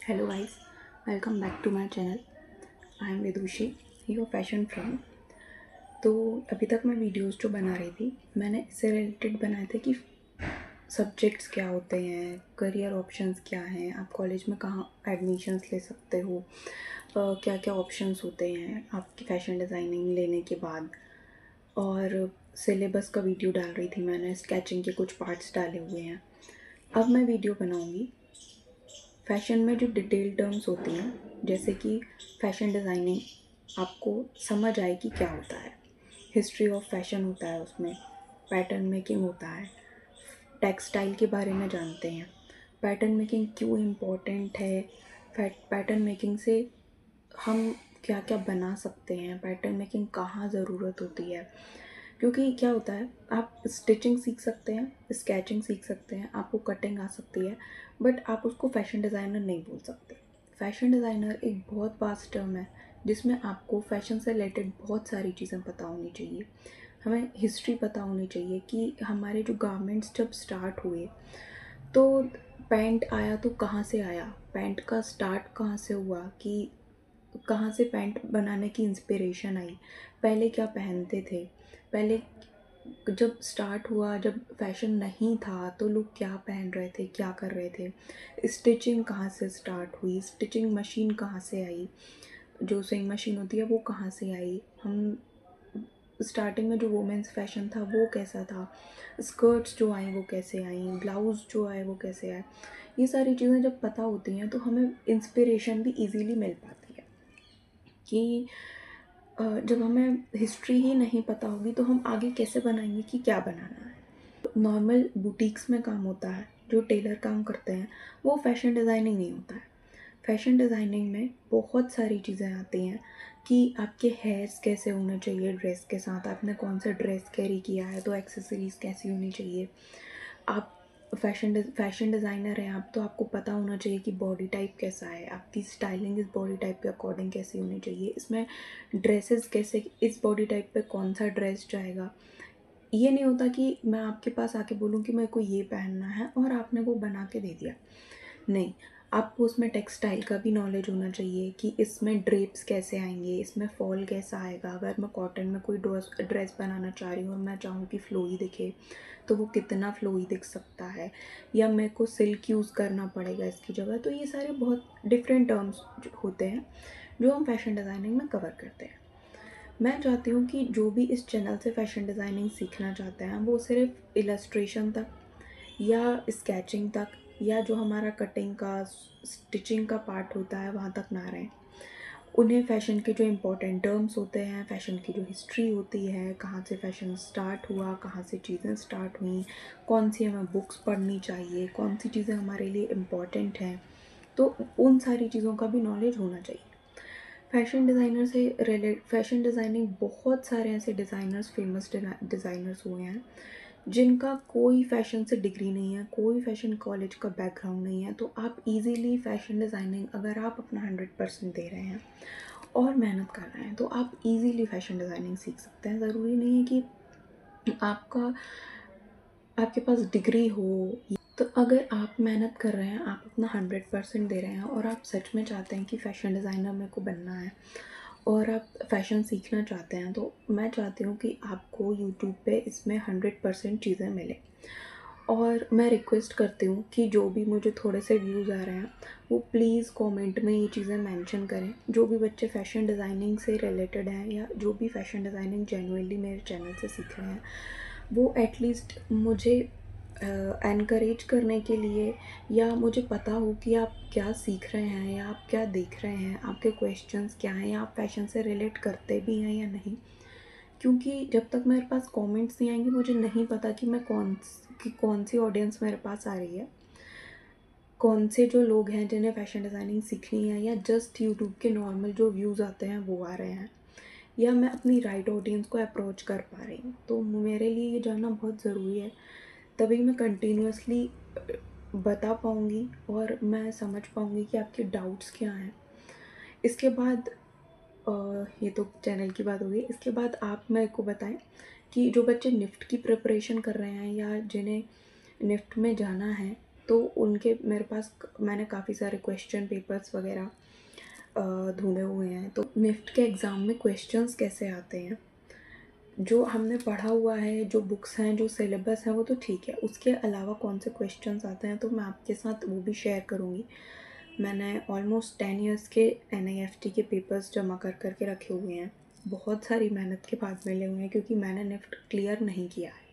Hello guys, welcome back to my channel. I am Vidushi, your fashion friend. तो अभी तक मैं वीडियोस जो बना रही थी, मैंने इससे रिलेटेड बनाए थे कि सब्जेक्ट्स क्या होते हैं, करियर ऑप्शंस क्या हैं, आप कॉलेज में कहाँ एडमिशन्स ले सकते हो, क्या क्या ऑप्शंस होते हैं आपकी फ़ैशन डिज़ाइनिंग लेने के बाद। और सिलेबस का वीडियो डाल रही थी, मैंने स्केचिंग के कुछ पार्ट्स डाले हुए हैं। अब मैं वीडियो बनाऊँगी फ़ैशन में जो डिटेल टर्म्स होती हैं, जैसे कि फ़ैशन डिज़ाइनिंग, आपको समझ आए कि क्या होता है। हिस्ट्री ऑफ फैशन होता है उसमें, पैटर्न मेकिंग होता है, टेक्सटाइल के बारे में जानते हैं, पैटर्न मेकिंग क्यों इम्पोर्टेंट है, पैटर्न मेकिंग से हम क्या क्या बना सकते हैं, पैटर्न मेकिंग कहाँ ज़रूरत होती है। क्योंकि क्या होता है, आप स्टिचिंग सीख सकते हैं, स्केचिंग सीख सकते हैं, आपको कटिंग आ सकती है, बट आप उसको फ़ैशन डिज़ाइनर नहीं बोल सकते। फ़ैशन डिज़ाइनर एक बहुत वास्ट टर्म है जिसमें आपको फ़ैशन से रिलेटेड बहुत सारी चीज़ें पता होनी चाहिए। हमें हिस्ट्री पता होनी चाहिए कि हमारे जो गारमेंट्स जब स्टार्ट हुए, तो पैंट आया तो कहाँ से आया, पैंट का स्टार्ट कहाँ से हुआ, कि कहाँ से पैंट बनाने की इंस्पिरेशन आई, पहले क्या पहनते थे, पहले जब स्टार्ट हुआ, जब फैशन नहीं था तो लोग क्या पहन रहे थे, क्या कर रहे थे, स्टिचिंग कहाँ से स्टार्ट हुई, स्टिचिंग मशीन कहाँ से आई, जो सिंग मशीन होती है वो कहाँ से आई, हम स्टार्टिंग में जो वुमेंस फैशन था वो कैसा था, स्कर्ट्स जो आई वो कैसे आई, ब्लाउज़ जो आए वो कैसे आए। ये सारी चीज़ें जब पता होती हैं तो हमें इंस्पिरेशन भी इजीली मिल पाती है कि जब हमें हिस्ट्री ही नहीं पता होगी तो हम आगे कैसे बनाएंगे कि क्या बनाना है। नॉर्मल बुटीक्स में काम होता है, जो टेलर काम करते हैं, वो फैशन डिज़ाइनिंग नहीं होता है। फैशन डिज़ाइनिंग में बहुत सारी चीज़ें आती हैं कि आपके हेयर्स कैसे होने चाहिए ड्रेस के साथ, आपने कौन सा ड्रेस कैरी किया है तो एक्सेसरीज़ कैसी होनी चाहिए। आप फैशन डिज़ाइनर हैं आप, तो आपको पता होना चाहिए कि बॉडी टाइप कैसा है, आपकी स्टाइलिंग इस बॉडी टाइप के अकॉर्डिंग कैसी होनी चाहिए, इसमें ड्रेसेस कैसे, इस बॉडी टाइप पे कौन सा ड्रेस जाएगा। ये नहीं होता कि मैं आपके पास आके बोलूँ कि मेरे को ये पहनना है और आपने वो बना के दे दिया। नहीं, आपको उसमें टेक्सटाइल का भी नॉलेज होना चाहिए कि इसमें ड्रेप्स कैसे आएंगे, इसमें फॉल कैसा आएगा। अगर मैं कॉटन में कोई ड्रेस बनाना चाह रही हूँ और मैं चाहूँ कि फ्लोई दिखे, तो वो कितना फ्लोई दिख सकता है, या मेरे को सिल्क यूज़ करना पड़ेगा इसकी जगह। तो ये सारे बहुत डिफरेंट टर्म्स होते हैं जो हम फैशन डिज़ाइनिंग में कवर करते हैं। मैं चाहती हूँ कि जो भी इस चैनल से फ़ैशन डिज़ाइनिंग सीखना चाहते हैं वो सिर्फ इलस्ट्रेशन तक या स्केचिंग तक या जो हमारा कटिंग का स्टिचिंग का पार्ट होता है वहाँ तक ना रहें। उन्हें फ़ैशन के जो इम्पोर्टेंट टर्म्स होते हैं, फ़ैशन की जो हिस्ट्री होती है, कहाँ से फ़ैशन स्टार्ट हुआ, कहाँ से चीज़ें स्टार्ट हुई, कौन सी हमें बुक्स पढ़नी चाहिए, कौन सी चीज़ें हमारे लिए इम्पॉर्टेंट हैं, तो उन सारी चीज़ों का भी नॉलेज होना चाहिए। फ़ैशन डिज़ाइनिंग, बहुत सारे ऐसे डिज़ाइनर्स, फेमस डिज़ाइनर्स हुए हैं जिनका कोई फ़ैशन से डिग्री नहीं है, कोई फ़ैशन कॉलेज का बैकग्राउंड नहीं है। तो आप इजीली फ़ैशन डिज़ाइनिंग, अगर आप अपना 100% दे रहे हैं और मेहनत कर रहे हैं, तो आप इजीली फ़ैशन डिज़ाइनिंग सीख सकते हैं। ज़रूरी नहीं है कि आपका आपके पास डिग्री हो। तो अगर आप मेहनत कर रहे हैं, आप अपना 100% दे रहे हैं और आप सच में चाहते हैं कि फ़ैशन डिज़ाइनर मेरे को बनना है और आप फ़ैशन सीखना चाहते हैं, तो मैं चाहती हूँ कि आपको यूट्यूब पे इसमें 100% चीज़ें मिलें। और मैं रिक्वेस्ट करती हूँ कि जो भी मुझे थोड़े से व्यूज़ आ रहे हैं वो प्लीज़ कमेंट में ये चीज़ें मेंशन करें। जो भी बच्चे फ़ैशन डिज़ाइनिंग से रिलेटेड हैं या जो भी फ़ैशन डिज़ाइनिंग जेन्युइनली मेरे चैनल से सीख रहे हैं, वो एटलीस्ट मुझे एनकरेज करने के लिए, या मुझे पता हो कि आप क्या सीख रहे हैं या आप क्या देख रहे हैं, आपके क्वेश्चंस क्या हैं, या आप फ़ैशन से रिलेट करते भी हैं या नहीं। क्योंकि जब तक मेरे पास कमेंट्स नहीं आएंगे, मुझे नहीं पता कि कौन सी ऑडियंस मेरे पास आ रही है, कौन से जो लोग हैं जिन्हें फ़ैशन डिज़ाइनिंग सीखनी है, या जस्ट यूट्यूब के नॉर्मल जो व्यूज़ आते हैं वो आ रहे हैं, या मैं अपनी राइट ऑडियंस को अप्रोच कर पा रही हूँ। तो मेरे लिए ये जानना बहुत ज़रूरी है, तभी मैं कंटिन्यूअसली बता पाऊँगी और मैं समझ पाऊँगी कि आपके डाउट्स क्या हैं। इसके बाद ये तो चैनल की बात हो गई। इसके बाद आप मेरे को बताएं कि जो बच्चे निफ्ट की प्रिपरेशन कर रहे हैं या जिन्हें निफ्ट में जाना है, तो उनके मेरे पास मैंने काफ़ी सारे क्वेश्चन पेपर्स वगैरह ढूंढे हुए हैं। तो निफ्ट के एग्ज़ाम में क्वेश्चंस कैसे आते हैं, जो हमने पढ़ा हुआ है, जो बुक्स हैं, जो सिलेबस है, वो तो ठीक है, उसके अलावा कौन से क्वेश्चंस आते हैं तो मैं आपके साथ वो भी शेयर करूँगी। मैंने ऑलमोस्ट 10 इयर्स के NIFT के पेपर्स जमा कर करके रखे हुए हैं, बहुत सारी मेहनत के बाद मिले हुए हैं, क्योंकि मैंने निफ्ट क्लियर नहीं किया है।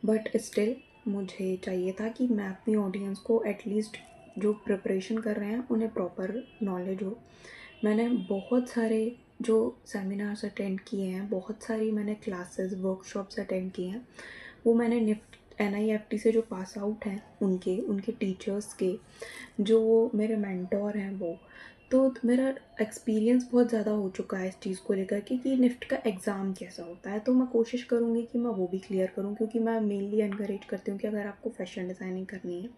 बट स्टिल मुझे चाहिए था कि मैं अपनी ऑडियंस को एटलीस्ट जो प्रिपरेशन कर रहे हैं उन्हें प्रॉपर नॉलेज हो। मैंने बहुत सारे जो सेमिनार्स अटेंड किए हैं, बहुत सारी मैंने क्लासेस वर्कशॉप्स अटेंड किए हैं, वो मैंने निफ्ट NIFT से जो पास आउट हैं उनके टीचर्स के, जो मेरे मेंटोर हैं वो, तो मेरा एक्सपीरियंस बहुत ज़्यादा हो चुका है इस चीज़ को लेकर के कि निफ्ट का एग्ज़ाम कैसा होता है। तो मैं कोशिश करूँगी कि मैं वो भी क्लियर करूँ, क्योंकि मैं मेनली एनकरेज करती हूँ कि अगर आपको फैशन डिज़ाइनिंग करनी है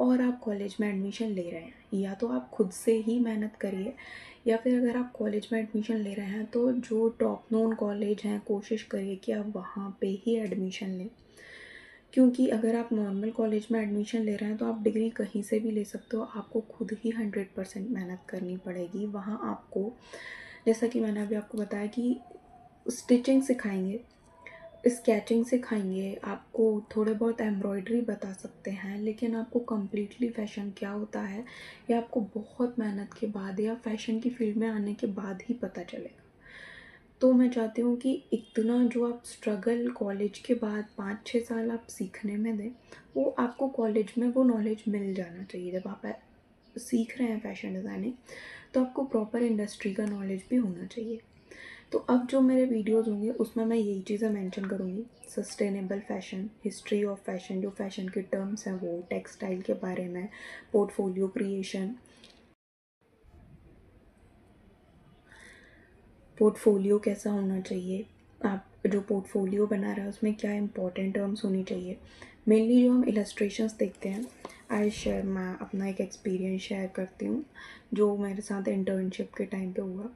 और आप कॉलेज में एडमिशन ले रहे हैं, या तो आप खुद से ही मेहनत करिए, या फिर अगर आप कॉलेज में एडमिशन ले रहे हैं तो जो टॉप नोन कॉलेज हैं कोशिश करिए कि आप वहाँ पे ही एडमिशन लें। क्योंकि अगर आप नॉर्मल कॉलेज में एडमिशन ले रहे हैं तो आप डिग्री कहीं से भी ले सकते हो, आपको खुद ही 100% मेहनत करनी पड़ेगी। वहाँ आपको, जैसा कि मैंने अभी आपको बताया कि स्टिचिंग सिखाएंगे, स्केचिंग सिखाएंगे, आपको थोड़े बहुत एम्ब्रॉयडरी बता सकते हैं, लेकिन आपको कम्प्लीटली फ़ैशन क्या होता है ये आपको बहुत मेहनत के बाद या फ़ैशन की फील्ड में आने के बाद ही पता चलेगा। तो मैं चाहती हूँ कि इतना जो आप स्ट्रगल कॉलेज के बाद 5-6 साल आप सीखने में दें, वो आपको कॉलेज में वो नॉलेज मिल जाना चाहिए। जब आप सीख रहे हैं फैशन डिज़ाइनिंग, तो आपको प्रॉपर इंडस्ट्री का नॉलेज भी होना चाहिए। तो अब जो मेरे वीडियोज़ होंगे उसमें मैं यही चीज़ें मेंशन करूँगी, sustainable fashion, history of fashion, जो फ़ैशन के टर्म्स हैं वो, टेक्सटाइल के बारे में, पोर्टफोलियो क्रिएशन, पोर्टफोलियो कैसा होना चाहिए, आप जो पोर्टफोलियो बना रहे हैं उसमें क्या इंपॉर्टेंट टर्म्स होनी चाहिए। मेनली जो हम इलस्ट्रेशंस देखते हैं, मैं अपना एक एक्सपीरियंस शेयर करती हूँ जो मेरे साथ इंटर्नशिप के टाइम पे हुआ।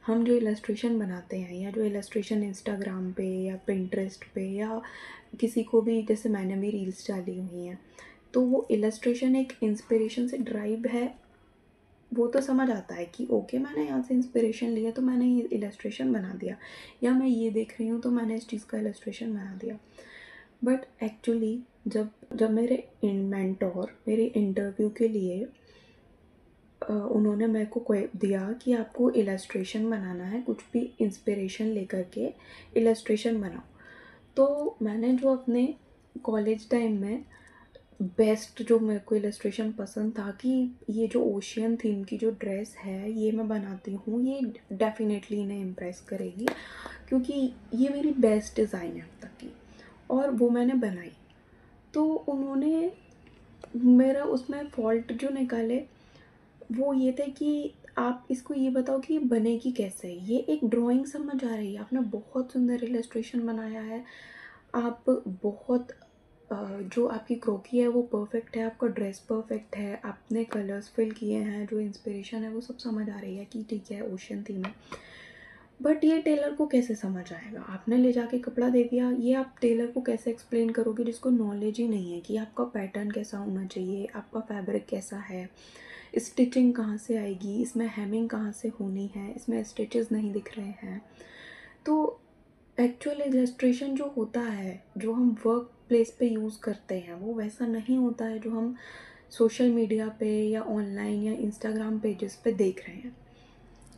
हम जो इलस्ट्रेशन बनाते हैं, या जो इलस्ट्रेशन इंस्टाग्राम पे या पिंटरेस्ट पे या किसी को भी, जैसे मैंने भी रील्स डाली हुई हैं, तो वो इलस्ट्रेशन एक इंस्पिरेशन से ड्राइव है, वो तो समझ आता है कि ओके मैंने यहाँ से इंस्पिरेशन लिया तो मैंने ये इलस्ट्रेशन बना दिया, या मैं ये देख रही हूँ तो मैंने इस चीज़ का इलस्ट्रेशन बना दिया। बट एक्चुअली जब जब मेरे मेंटोर मेरे इंटरव्यू के लिए उन्होंने मेरे को दिया कि आपको इलस्ट्रेशन बनाना है, कुछ भी इंस्पिरेशन लेकर के इलस्ट्रेशन बनाओ, तो मैंने जो अपने कॉलेज टाइम में बेस्ट जो मेरे को इलस्ट्रेशन पसंद था कि ये जो ओशियन थीम की जो ड्रेस है ये मैं बनाती हूँ, ये डेफिनेटली इन्हें इम्प्रेस करेगी, क्योंकि ये मेरी बेस्ट डिज़ाइन है अब तक की, और वो मैंने बनाई। तो उन्होंने मेरा उसमें फ़ॉल्ट जो निकाले वो ये थे कि आप इसको ये बताओ कि ये बनेगी कैसे, ये एक ड्राइंग समझ आ रही है, आपने बहुत सुंदर इलस्ट्रेशन बनाया है, आप बहुत जो आपकी क्रोकी है वो परफेक्ट है, आपका ड्रेस परफेक्ट है, आपने कलर्स फिल किए हैं, जो इंस्पिरेशन है वो सब समझ आ रही है कि ठीक है ओशियन थीम है, बट ये टेलर को कैसे समझ आएगा, आपने ले जाके कपड़ा दे दिया, ये आप टेलर को कैसे एक्सप्लेन करोगे जिसको नॉलेज ही नहीं है कि आपका पैटर्न कैसा होना चाहिए, आपका फैब्रिक कैसा है, स्टिचिंग कहाँ से आएगी, इसमें हेमिंग कहाँ से होनी है, इसमें स्टिचेस नहीं दिख रहे हैं। तो एक्चुअल इलस्ट्रेशन जो होता है, जो हम वर्क प्लेस पे यूज़ करते हैं, वो वैसा नहीं होता है जो हम सोशल मीडिया पे या ऑनलाइन या इंस्टाग्राम पेजेस पे देख रहे हैं।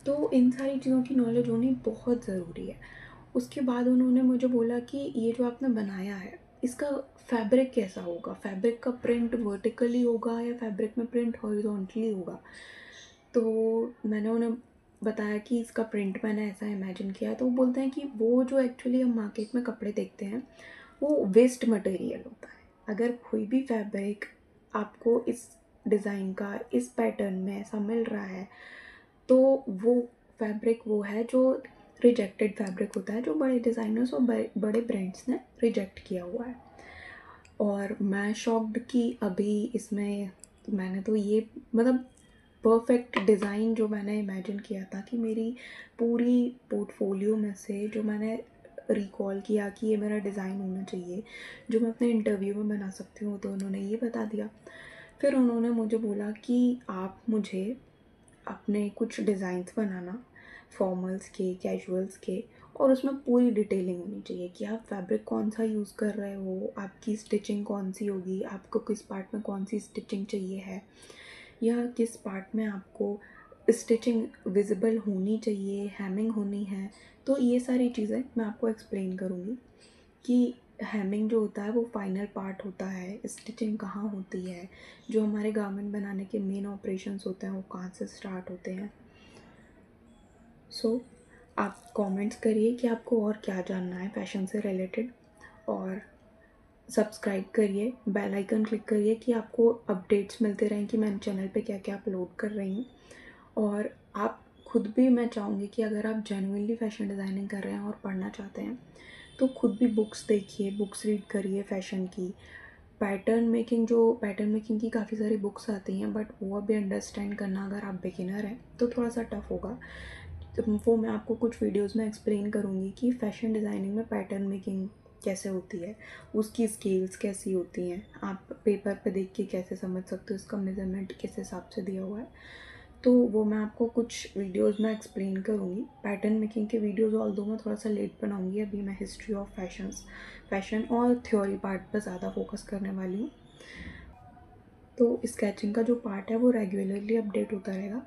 तो इन सारी चीज़ों की नॉलेज होनी बहुत ज़रूरी है। उसके बाद उन्होंने मुझे बोला कि ये जो आपने बनाया है इसका फैब्रिक कैसा होगा, फैब्रिक का प्रिंट वर्टिकली होगा या फैब्रिक में प्रिंट हॉरिजॉन्टली होगा। तो मैंने उन्हें बताया कि इसका प्रिंट मैंने ऐसा इमेजिन किया, तो वो बोलते हैं कि वो जो एक्चुअली हम मार्केट में कपड़े देखते हैं वो वेस्ट मटेरियल होता है। अगर कोई भी फैब्रिक आपको इस डिज़ाइन का इस पैटर्न में ऐसा मिल रहा है, तो वो फैब्रिक वो है जो रिजेक्टेड फैब्रिक होता है, जो बड़े डिज़ाइनर्स और बड़े ब्रांड्स ने रिजेक्ट किया हुआ है। और मैं शॉक्ड कि अभी इसमें मैंने तो ये मतलब परफेक्ट डिज़ाइन जो मैंने इमेजिन किया था कि मेरी पूरी पोर्टफोलियो में से जो मैंने रिकॉल किया कि ये मेरा डिज़ाइन होना चाहिए जो मैं अपने इंटरव्यू में बना सकती हूँ, तो उन्होंने ये बता दिया। फिर उन्होंने मुझे बोला कि आप मुझे अपने कुछ डिज़ाइंस बनाना, फॉर्मल्स के, कैजुअल्स के, और उसमें पूरी डिटेलिंग होनी चाहिए कि आप फैब्रिक कौन सा यूज़ कर रहे हो, आपकी स्टिचिंग कौन सी होगी, आपको किस पार्ट में कौन सी स्टिचिंग चाहिए है, या किस पार्ट में आपको स्टिचिंग विजिबल होनी चाहिए, हैमिंग होनी है। तो ये सारी चीज़ें मैं आपको एक्सप्लेन करूँगी कि हैमिंग जो होता है वो फाइनल पार्ट होता है, स्टिचिंग कहाँ होती है, जो हमारे गारमेंट बनाने के मेन ऑपरेशंस होते हैं वो कहाँ से स्टार्ट होते हैं। सो आप कमेंट्स करिए कि आपको और क्या जानना है फैशन से रिलेटेड, और सब्सक्राइब करिए, बेल आइकन क्लिक करिए कि आपको अपडेट्स मिलते रहें कि मैं चैनल पे क्या क्या अपलोड कर रही हूँ। और आप खुद भी, मैं चाहूँगी कि अगर आप जेन्युइनली फैशन डिज़ाइनिंग कर रहे हैं और पढ़ना चाहते हैं तो खुद भी बुक्स देखिए, बुक्स रीड करिए फैशन की। पैटर्न मेकिंग की काफ़ी सारी बुक्स आती हैं, बट वो अभी अंडरस्टैंड करना अगर आप बिगिनर हैं तो थोड़ा सा टफ होगा। तो वो मैं आपको कुछ वीडियोस में एक्सप्लेन करूँगी कि फ़ैशन डिज़ाइनिंग में पैटर्न मेकिंग कैसे होती है, उसकी स्केल्स कैसी होती हैं, आप पेपर पे देख के कैसे समझ सकते हो इसका मेज़रमेंट किस हिसाब से दिया हुआ है। तो वो मैं आपको कुछ वीडियोस में एक्सप्लेन करूँगी। पैटर्न मेकिंग के वीडियोस ऑल्दो मैं थोड़ा सा लेट बनाऊँगी, अभी मैं हिस्ट्री ऑफ फैशन और थ्योरी पार्ट पर ज़्यादा फोकस करने वाली हूँ। तो स्केचिंग का जो पार्ट है वो रेगुलरली अपडेट होता रहेगा,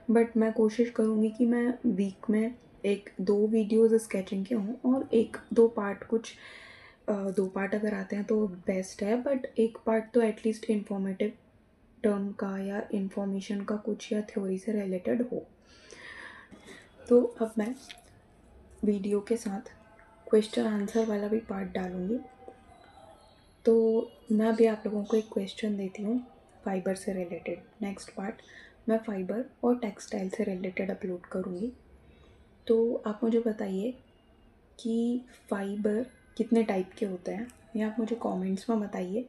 बट मैं कोशिश करूँगी कि मैं वीक में 1-2 वीडियोज़ स्केचिंग के हों और 1-2 पार्ट कुछ 2 पार्ट अगर आते हैं तो बेस्ट है, बट 1 पार्ट तो एटलीस्ट इन्फॉर्मेटिव टर्म का या इन्फॉर्मेशन का कुछ या थ्योरी से रिलेटेड हो। तो अब मैं वीडियो के साथ क्वेश्चन आंसर वाला भी पार्ट डालूँगी। तो मैं अभी आप लोगों को एक क्वेश्चन देती हूँ फाइबर से रिलेटेड। नेक्स्ट पार्ट मैं फाइबर और टेक्सटाइल से रिलेटेड अपलोड करूँगी। तो आप मुझे बताइए कि फाइबर कितने टाइप के होते हैं, या आप मुझे कमेंट्स में बताइए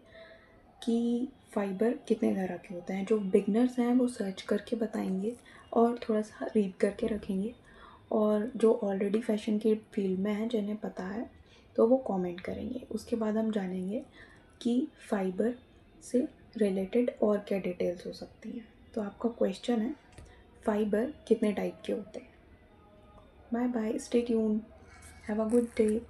कि फाइबर कितने तरह के होते हैं। जो बिगनर्स हैं वो सर्च करके बताएंगे और थोड़ा सा रीड करके रखेंगे, और जो ऑलरेडी फैशन की फील्ड में हैं जिन्हें पता है तो वो कमेंट करेंगे। उसके बाद हम जानेंगे कि फाइबर से रिलेटेड और क्या डिटेल्स हो सकती हैं। तो आपका क्वेश्चन है, फाइबर कितने टाइप के होते हैं। Bye bye, stay tuned, have a good day.